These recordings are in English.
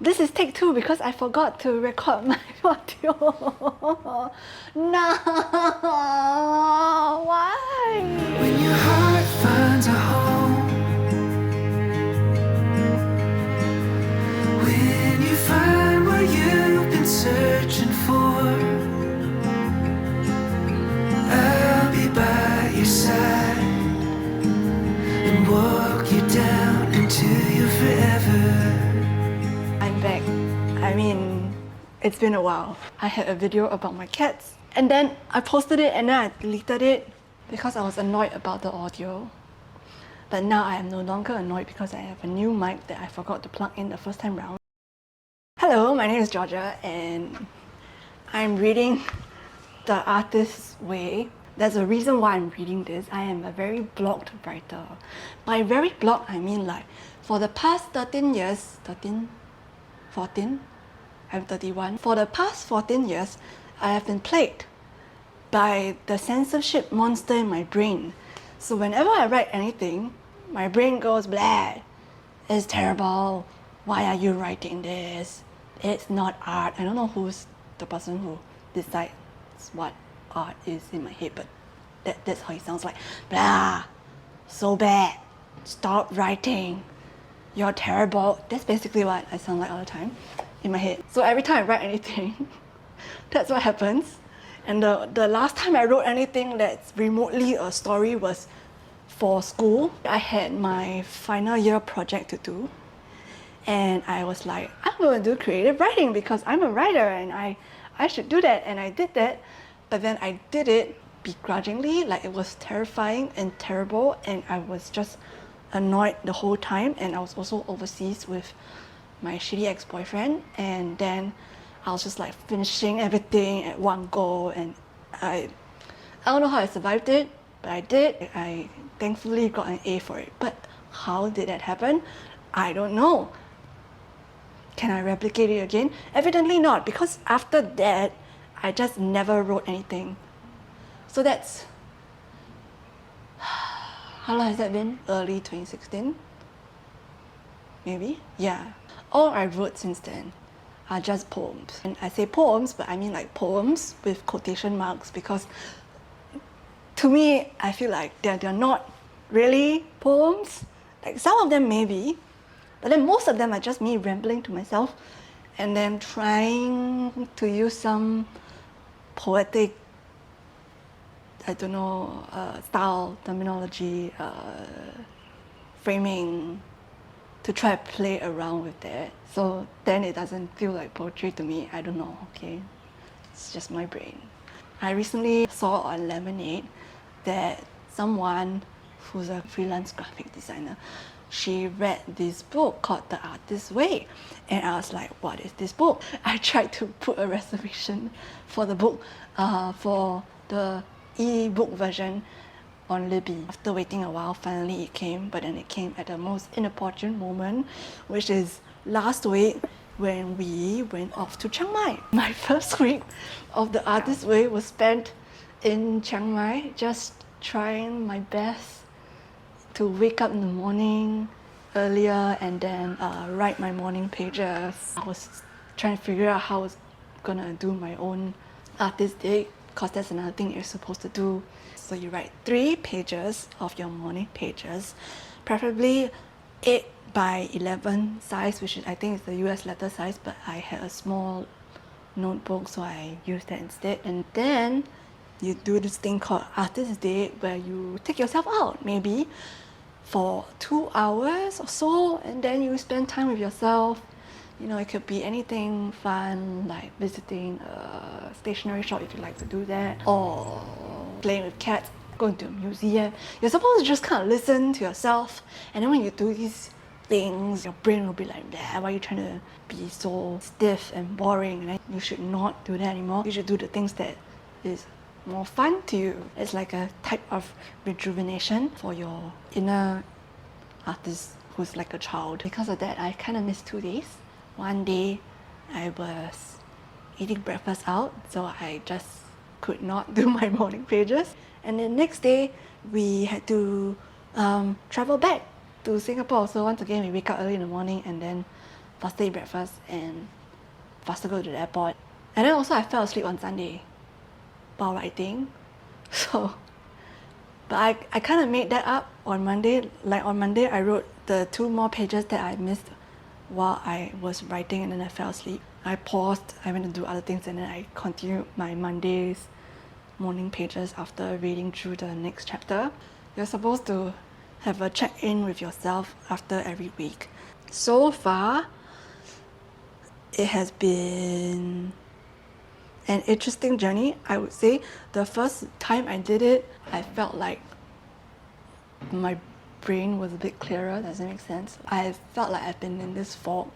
This is take 2 because I forgot to record my audio. No, why? When your heart finds a home, when you find what you've been searching for, I'll be by your side and walk you down into your forever. I'm back. I mean, it's been a while. I had a video about my cats and then I posted it and then I deleted it because I was annoyed about the audio. But now I am no longer annoyed because I have a new mic that I forgot to plug in the first time round. Hello, my name is Georgia and I'm reading The Artist's Way. There's a reason why I'm reading this. I am a very blocked writer. By very blocked, I mean like for the past 13 years, 14? I'm 31. For the past 14 years, I have been plagued by the censorship monster in my brain. So whenever I write anything, my brain goes blah. It's terrible. Why are you writing this? It's not art. I don't know who's the person who decides what art is in my head, but that's how it sounds like. Blah. So bad. Stop writing. You're terrible. That's basically what I sound like all the time in my head. So every time I write anything, that's what happens. And the last time I wrote anything that's remotely a story was for school. I had my final year project to do. And I was like, I'm going to do creative writing because I'm a writer and I should do that. And I did that. But then I did it begrudgingly. Like it was terrifying and terrible. And I was just annoyed the whole time. And I was also overseas with my shitty ex-boyfriend. And then I was just like finishing everything at one go. And I don't know how I survived it, but I did. I thankfully got an A for it. But how did that happen? I don't know. Can I replicate it again? Evidently not, because after that, I just never wrote anything. So that's... How long has that been? Early 2016? Maybe? Yeah. All I wrote since then are just poems. And I say poems, but I mean like poems with quotation marks because to me, I feel like they're not really poems. Like some of them maybe, but then most of them are just me rambling to myself and then trying to use some poetic, I don't know, style, terminology, framing to try to play around with that. So then it doesn't feel like poetry to me. I don't know, okay? It's just my brain. I recently saw on Lemonade that someone who's a freelance graphic designer, she read this book called The Artist's Way. And I was like, what is this book? I tried to put a reservation for the book, for the e-book version on Libby. After waiting a while, finally it came, but then it came at the most inopportune moment, which is last week when we went off to Chiang Mai. My first week of The Artist's Way was spent in Chiang Mai, just trying my best to wake up in the morning earlier and then write my morning pages. I was trying to figure out how I was gonna do my own artist day, because that's another thing you're supposed to do. So you write 3 pages of your morning pages, preferably 8 by 11 size, which is, I think is the US letter size, but I had a small notebook, so I used that instead. And then you do this thing called Artist Day, where you take yourself out, maybe for 2 hours or so, and then you spend time with yourself. You know, it could be anything fun, like visiting a stationery shop if you like to do that, or playing with cats, going to a museum. You're supposed to just kind of listen to yourself, and then when you do these things, your brain will be like, why are you trying to be so stiff and boring? And then you should not do that anymore. You should do the things that is more fun to you. It's like a type of rejuvenation for your inner artist who's like a child. Because of that, I kind of missed 2 days. One day I was eating breakfast out, so I just could not do my morning pages. And the next day we had to travel back to Singapore. So once again we wake up early in the morning and then faster eat breakfast and faster go to the airport. And then also I fell asleep on Sunday while writing. So, but I kind of made that up on Monday. Like on Monday, I wrote the 2 more pages that I missed while I was writing, and then I fell asleep. I paused, I went to do other things, and then I continued my Monday's morning pages after reading through the next chapter. You're supposed to have a check-in with yourself after every week. So far, it has been an interesting journey. I would say the first time I did it, I felt like my brain was a bit clearer. Does that make sense? I felt like I've been in this fog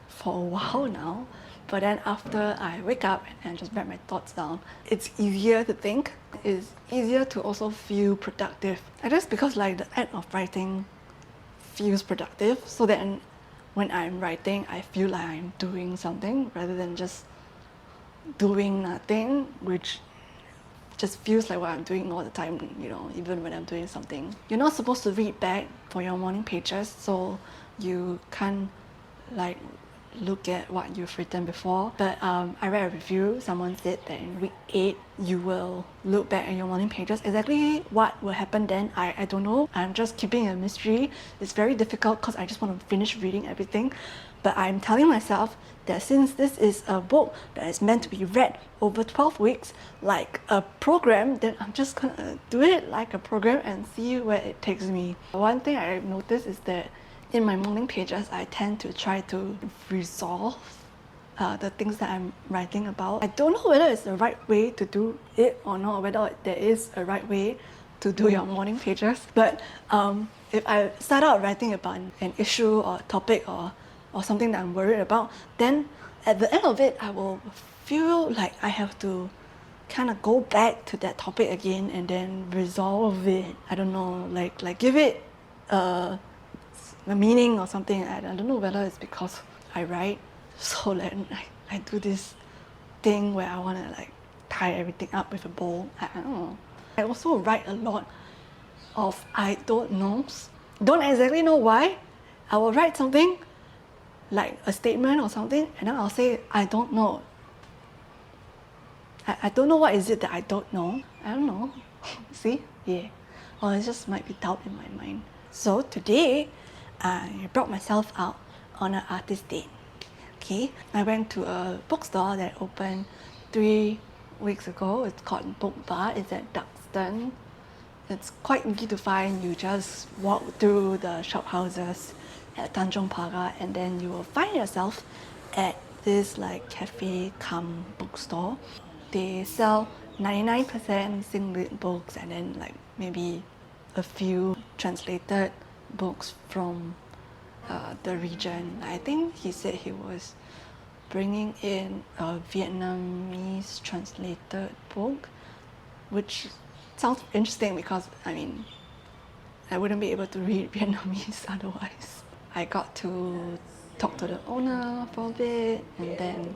for a while now, but then after I wake up and just write my thoughts down, it's easier to think. It's easier to also feel productive. I guess because like the act of writing feels productive, so then when I'm writing, I feel like I'm doing something rather than just doing nothing, which just feels like what I'm doing all the time, you know, even when I'm doing something. You're not supposed to read back for your morning pages, so you can't like look at what you've written before. But I read a review, someone said that in week 8 you will look back at your morning pages. Exactly what will happen then, I don't know. I'm just keeping a mystery. It's very difficult because I just want to finish reading everything. But I'm telling myself that since this is a book that is meant to be read over 12 weeks like a program, then I'm just gonna do it like a program and see where it takes me. One thing I've noticed is that in my morning pages, I tend to try to resolve the things that I'm writing about. I don't know whether it's the right way to do it or not, whether there is a right way to do your morning pages. But if I start out writing about an issue or topic or something that I'm worried about, then at the end of it, I will feel like I have to kind of go back to that topic again and then resolve it. I don't know, like give it a meaning or something. I don't know whether it's because I write, so then I do this thing where I want to like tie everything up with a bow. I don't know. I also write a lot of I don't knows. Don't exactly know why. I will write something like a statement or something, and then I'll say I don't know. I don't know what is it that I don't know. I don't know. See? Yeah. Or it just might be doubt in my mind. So today, I brought myself out on an artist date. Okay, I went to a bookstore that opened 3 weeks ago. It's called Book Bar. It's at Duxton. It's quite easy to find. You just walk through the shop houses at Tanjong Pagar, and then you will find yourself at this like cafe cum bookstore. They sell 99% Singlish books and then like maybe a few translated books from the region. I think he said he was bringing in a Vietnamese translated book, which sounds interesting because I mean I wouldn't be able to read Vietnamese otherwise. I got to talk to the owner for a bit and then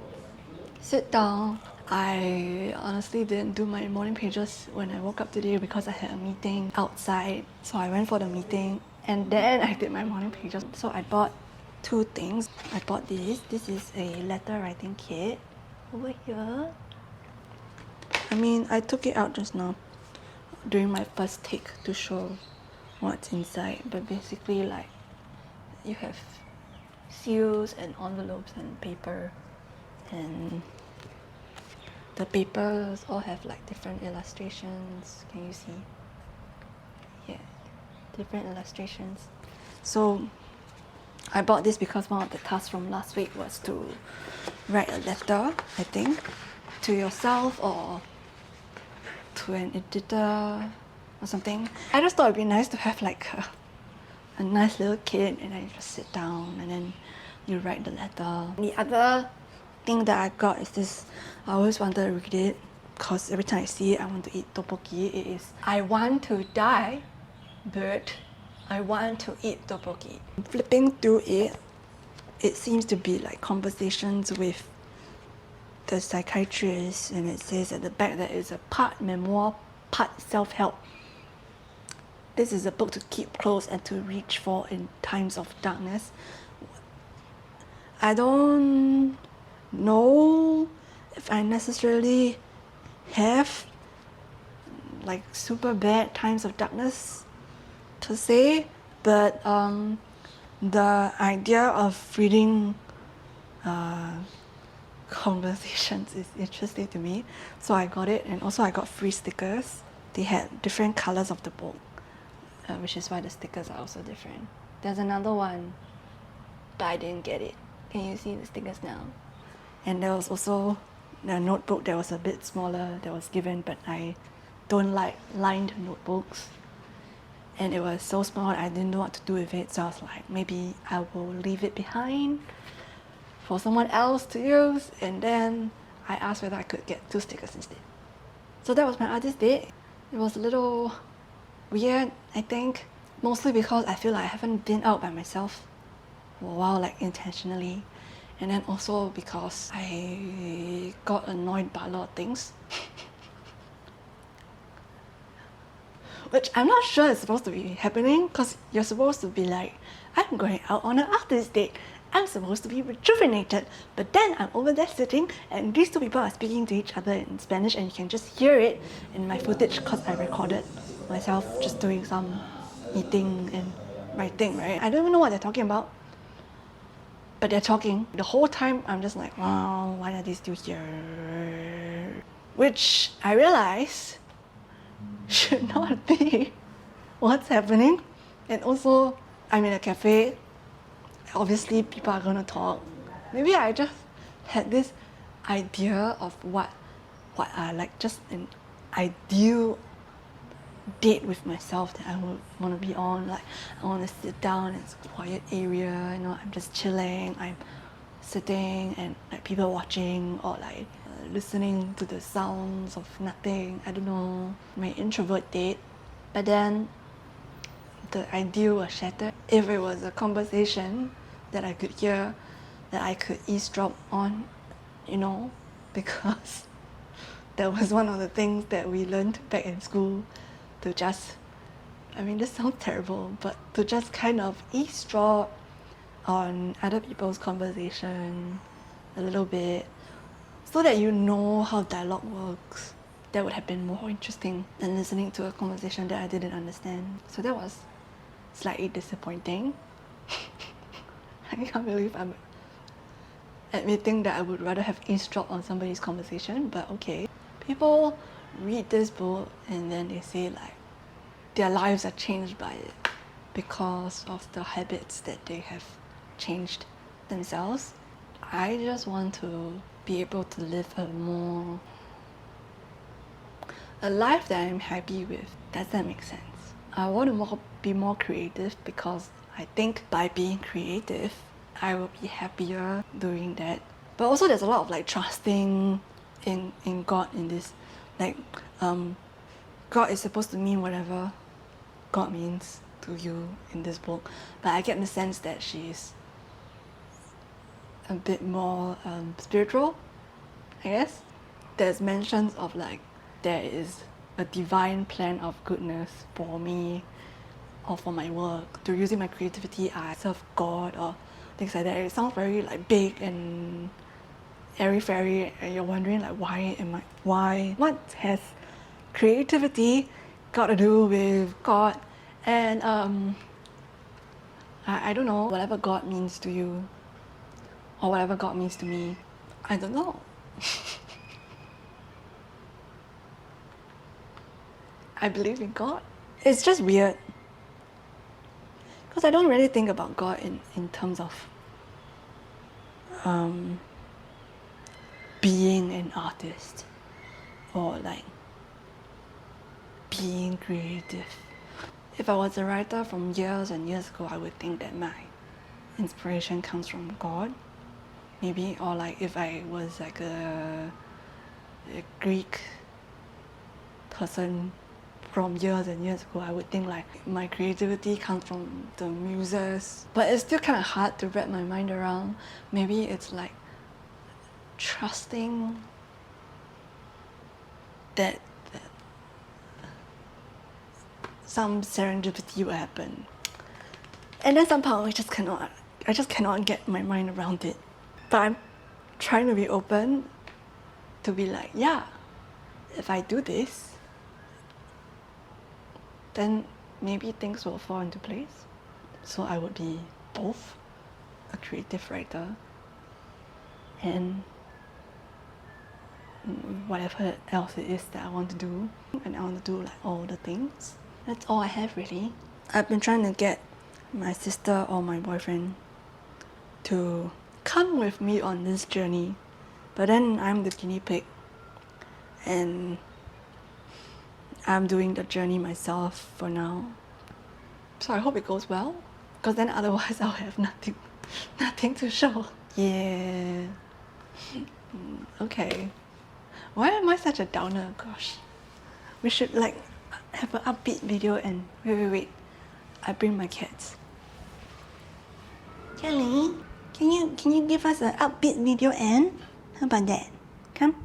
sit down. I honestly didn't do my morning pages when I woke up today because I had a meeting outside. So I went for the meeting and then I did my morning pages. So I bought 2 things. I bought this. This is a letter writing kit over here. I mean, I took it out just now during my first take to show what's inside. But basically, like, you have seals and envelopes and paper, and the papers all have like different illustrations. Can you see? Yeah, different illustrations. So I bought this because one of the tasks from last week was to write a letter, I think, to yourself or to an editor or something. I just thought it'd be nice to have like a nice little kit, and then you just sit down and then you write the letter. The other thing that I got is this. I always wanted to read it because every time I see it, I want to eat tteokbokki. It is I want to die, but I want to eat tteokbokki. Flipping through it, it seems to be like conversations with the psychiatrist, and it says at the back that it's a part memoir, part self-help. This is a book to keep close and to reach for in times of darkness. I don't know if I necessarily have like super bad times of darkness to say, but the idea of reading conversations is interesting to me, so I got it. And also I got free stickers. They had different colors of the book, which is why the stickers are also different. There's another one, but I didn't get it. Can you see the stickers now? And there was also a notebook that was a bit smaller that was given, but I don't like lined notebooks. And it was so small, I didn't know what to do with it, so I was like, maybe I will leave it behind for someone else to use. And then I asked whether I could get 2 stickers instead. So that was my artist day. It was a little weird, I think, mostly because I feel like I haven't been out by myself for a while, like intentionally. And then also because I got annoyed by a lot of things. Which I'm not sure is supposed to be happening, because you're supposed to be like, I'm going out on an artist date. I'm supposed to be rejuvenated. But then I'm over there sitting and these 2 people are speaking to each other in Spanish, and you can just hear it in my footage because I recorded myself just doing some eating and writing, right? I don't even know what they're talking about. But they're talking. The whole time I'm just like, wow, why are they still here? Which I realize should not be what's happening. And also, I'm in a cafe. Obviously, people are gonna talk. Maybe I just had this idea of what are like just an ideal date with myself that I would want to be on. Like, I want to sit down in a quiet area, you know, I'm just chilling, I'm sitting and like people watching, or like listening to the sounds of nothing. I don't know, my introvert date. But then the ideal was shattered. If it was a conversation that I could hear, that I could eavesdrop on, you know, because that was one of the things that we learned back in school, to just, I mean, this sounds terrible, but to just kind of eavesdrop on other people's conversation a little bit, so that you know how dialogue works. That would have been more interesting than listening to a conversation that I didn't understand. So that was slightly disappointing. I can't believe I'm admitting that I would rather have eavesdropped on somebody's conversation, but okay. People read this book and then they say like their lives are changed by it because of the habits that they have changed themselves. I just want to be able to live a life that I'm happy with. Does that make sense? I want to be more creative, because I think by being creative, I will be happier doing that. But also there's a lot of like trusting in God in this. Like, God is supposed to mean whatever God means to you in this book. But I get the sense that she's a bit more spiritual, I guess. There's mentions of like, there is a divine plan of goodness for me or for my work. Through using my creativity, I serve God or things like that. It sounds very like big and airy-fairy, and you're wondering like, why? What has creativity got to do with God? And I don't know, whatever God means to you, or whatever God means to me, I don't know. I believe in God. It's just weird, because I don't really think about God in terms of being an artist or like being creative. If I was a writer from years and years ago, I would think that my inspiration comes from God, maybe. Or like if I was like a Greek person from years and years ago, I would think like my creativity comes from the muses. But it's still kind of hard to wrap my mind around. Maybe it's like trusting that some serendipity will happen. And then somehow I just cannot get my mind around it. But I'm trying to be open to be like, yeah, if I do this, then maybe things will fall into place. So I would be both a creative writer and whatever else it is that I want to do. And I want to do like all the things. That's all I have really. I've been trying to get my sister or my boyfriend to come with me on this journey. But then I'm the guinea pig and I'm doing the journey myself for now. So I hope it goes well, because then otherwise I'll have nothing to show. Yeah. Okay. Why am I such a downer? Gosh. We should like have an upbeat video and wait. I bring my cats. Callie, can you give us an upbeat video and how about that? Come.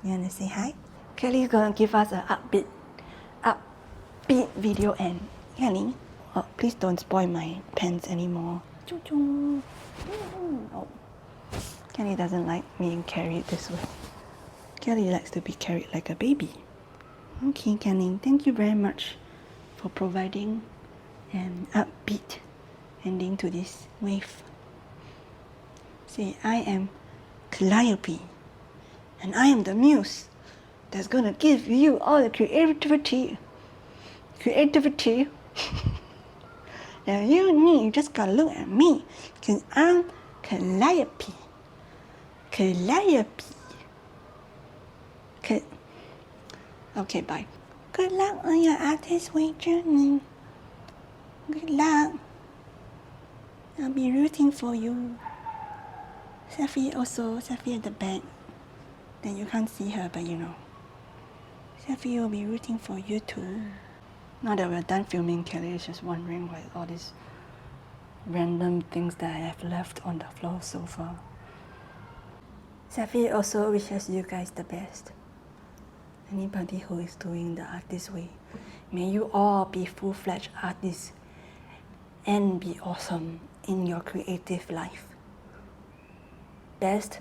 You wanna say hi? Callie's gonna give us an upbeat video and Callie. Oh, please don't spoil my pens anymore. Oh. Callie doesn't like being carried this way. Callie likes to be carried like a baby. Okay, Callie, thank you very much for providing an upbeat ending to this wave. Say, I am Calliope, and I am the muse that's gonna give you all the creativity. Now you just gotta look at me, cause I'm Calliope. Okay, bye. Good luck on your artist way journey. Good luck. I'll be rooting for you. Safi at the back. Then you can't see her, but you know. Safi will be rooting for you too. Now that we're done filming, Callie is just wondering why all these random things that I have left on the floor so far. Safi also wishes you guys the best. Anybody who is doing the art this way, may you all be full-fledged artists and be awesome in your creative life. Best